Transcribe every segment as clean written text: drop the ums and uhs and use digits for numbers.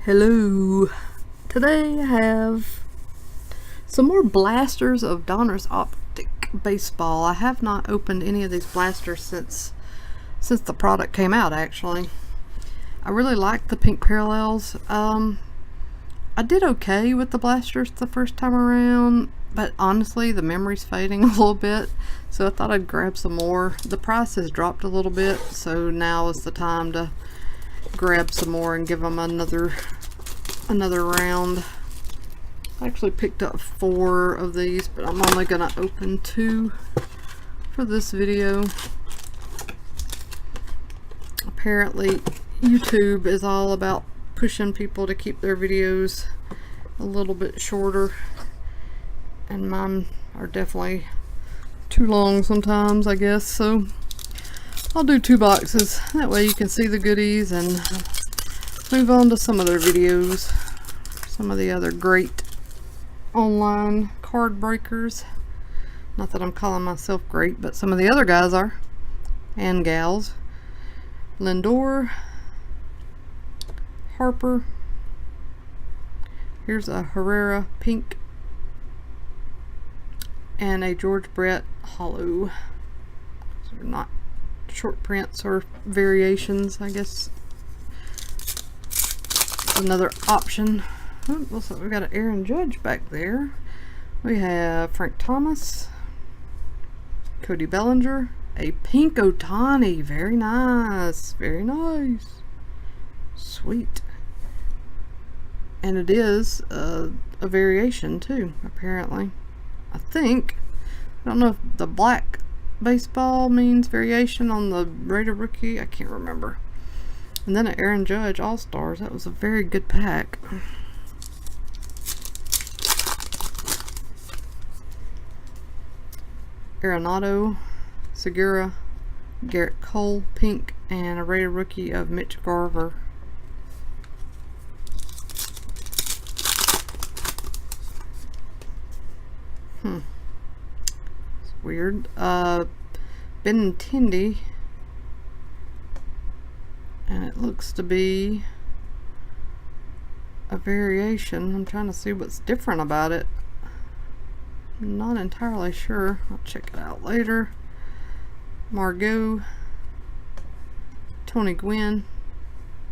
Hello. Today I have some more blasters of Donruss Optic baseball. I have not opened any of these blasters since the product came out, actually. I really like the pink parallels. I did okay with the blasters the first time around, but honestly the memory's fading a little bit, so I thought I'd grab some more. The price has dropped a little bit, so now is the time to grab some more and give them another round. I actually picked up 4 of these, but I'm only gonna open 2 for this video. Apparently YouTube is all about pushing people to keep their videos a little bit shorter, and mine are definitely too long sometimes, I guess, so I'll do 2 boxes. That way you can see the goodies and move on to some other videos. Some of the other great online card breakers. Not that I'm calling myself great, but some of the other guys are. And gals. Lindor. Harper. Here's a Herrera pink. And a George Brett hollow. So they're not short prints or variations, I guess. Another option. Oh, looks like we got an Aaron Judge back there. We have Frank Thomas, Cody Bellinger, a pink Ohtani. Very nice, very nice, sweet. And it is a variation too, apparently. I think, I don't know if the black baseball means variation on the rated rookie. I can't remember. And then an Aaron Judge All-Stars. That was a very good pack. Arenado, Segura, Garrett Cole pink, and a rated rookie of Mitch Garver. It's weird. Benintendi. And it looks to be a variation. I'm trying to see what's different about it. I'm not entirely sure. I'll check it out later. Margot, Tony Gwynn,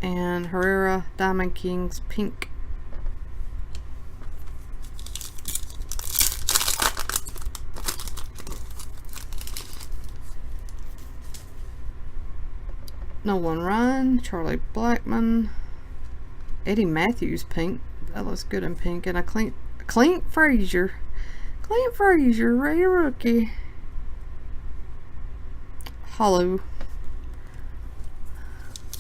and Herrera Diamond Kings pink. Nolan Ryan, Charlie Blackmon, Eddie Matthews pink. That looks good in pink. And a Clint Frazier. Clint Frazier, rated rookie. Hollow.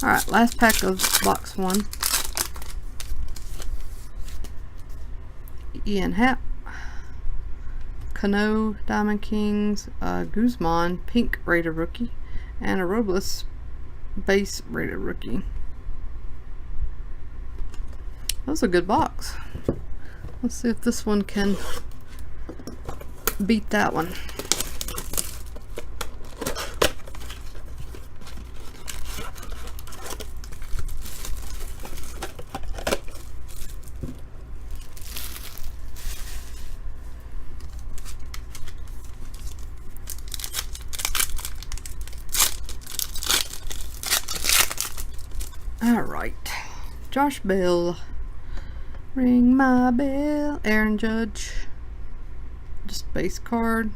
Alright, last pack of box 1. Ian Happ, Cano Diamond Kings, Guzman pink rated rookie, and a Robles base rated rookie. That was a good box. Let's see if this one can beat that one. Alright, Josh Bell, ring my bell, Aaron Judge, just base card,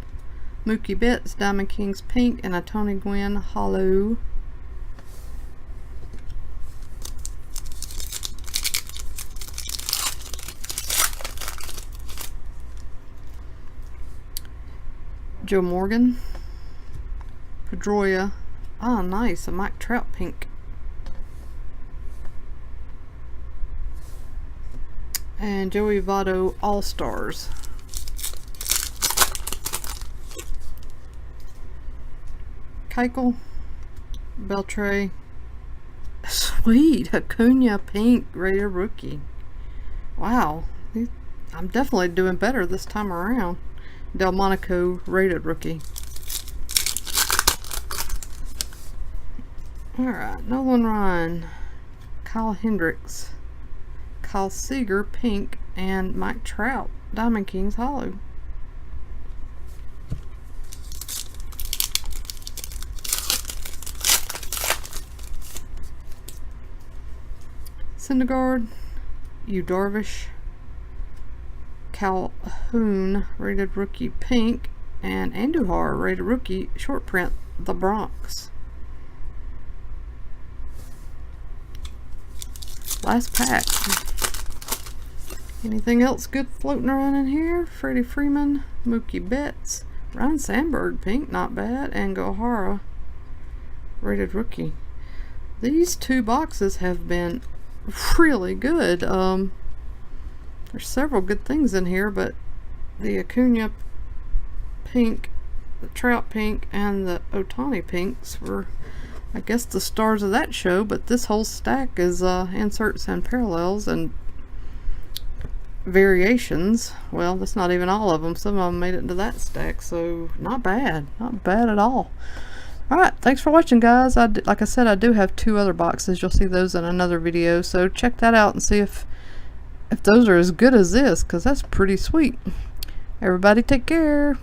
Mookie Betts, Diamond Kings pink, and a Tony Gwynn hollow. Joe Morgan, Pedroia, ah nice, a Mike Trout pink. And Joey Votto All-Stars. Keuchel, Beltre, sweet, Acuna pink rated rookie. Wow, I'm definitely doing better this time around. Delmonico rated rookie. Alright, Nolan Ryan, Kyle Hendricks, Kyle Seager pink, and Mike Trout Diamond Kings holo. Syndergaard, Yu Darvish, Calhoun rated rookie pink, and Andujar rated rookie short print, the Bronx. Last pack. Anything else good floating around in here? Freddie Freeman, Mookie Betts, Ryan Sandberg pink, not bad, and Gohara rated rookie. These two boxes have been really good. There's several good things in here, but the Acuna pink, the Trout pink, and the Ohtani pinks were, I guess, the stars of that show. But this whole stack is inserts and parallels and variations. Well, that's not even all of them. Some of them made it into that stack, so not bad. Not bad at all. Alright, thanks for watching, guys. Like I said, I do have 2 other boxes. You'll see those in another video, so check that out and see if those are as good as this, because that's pretty sweet. Everybody take care.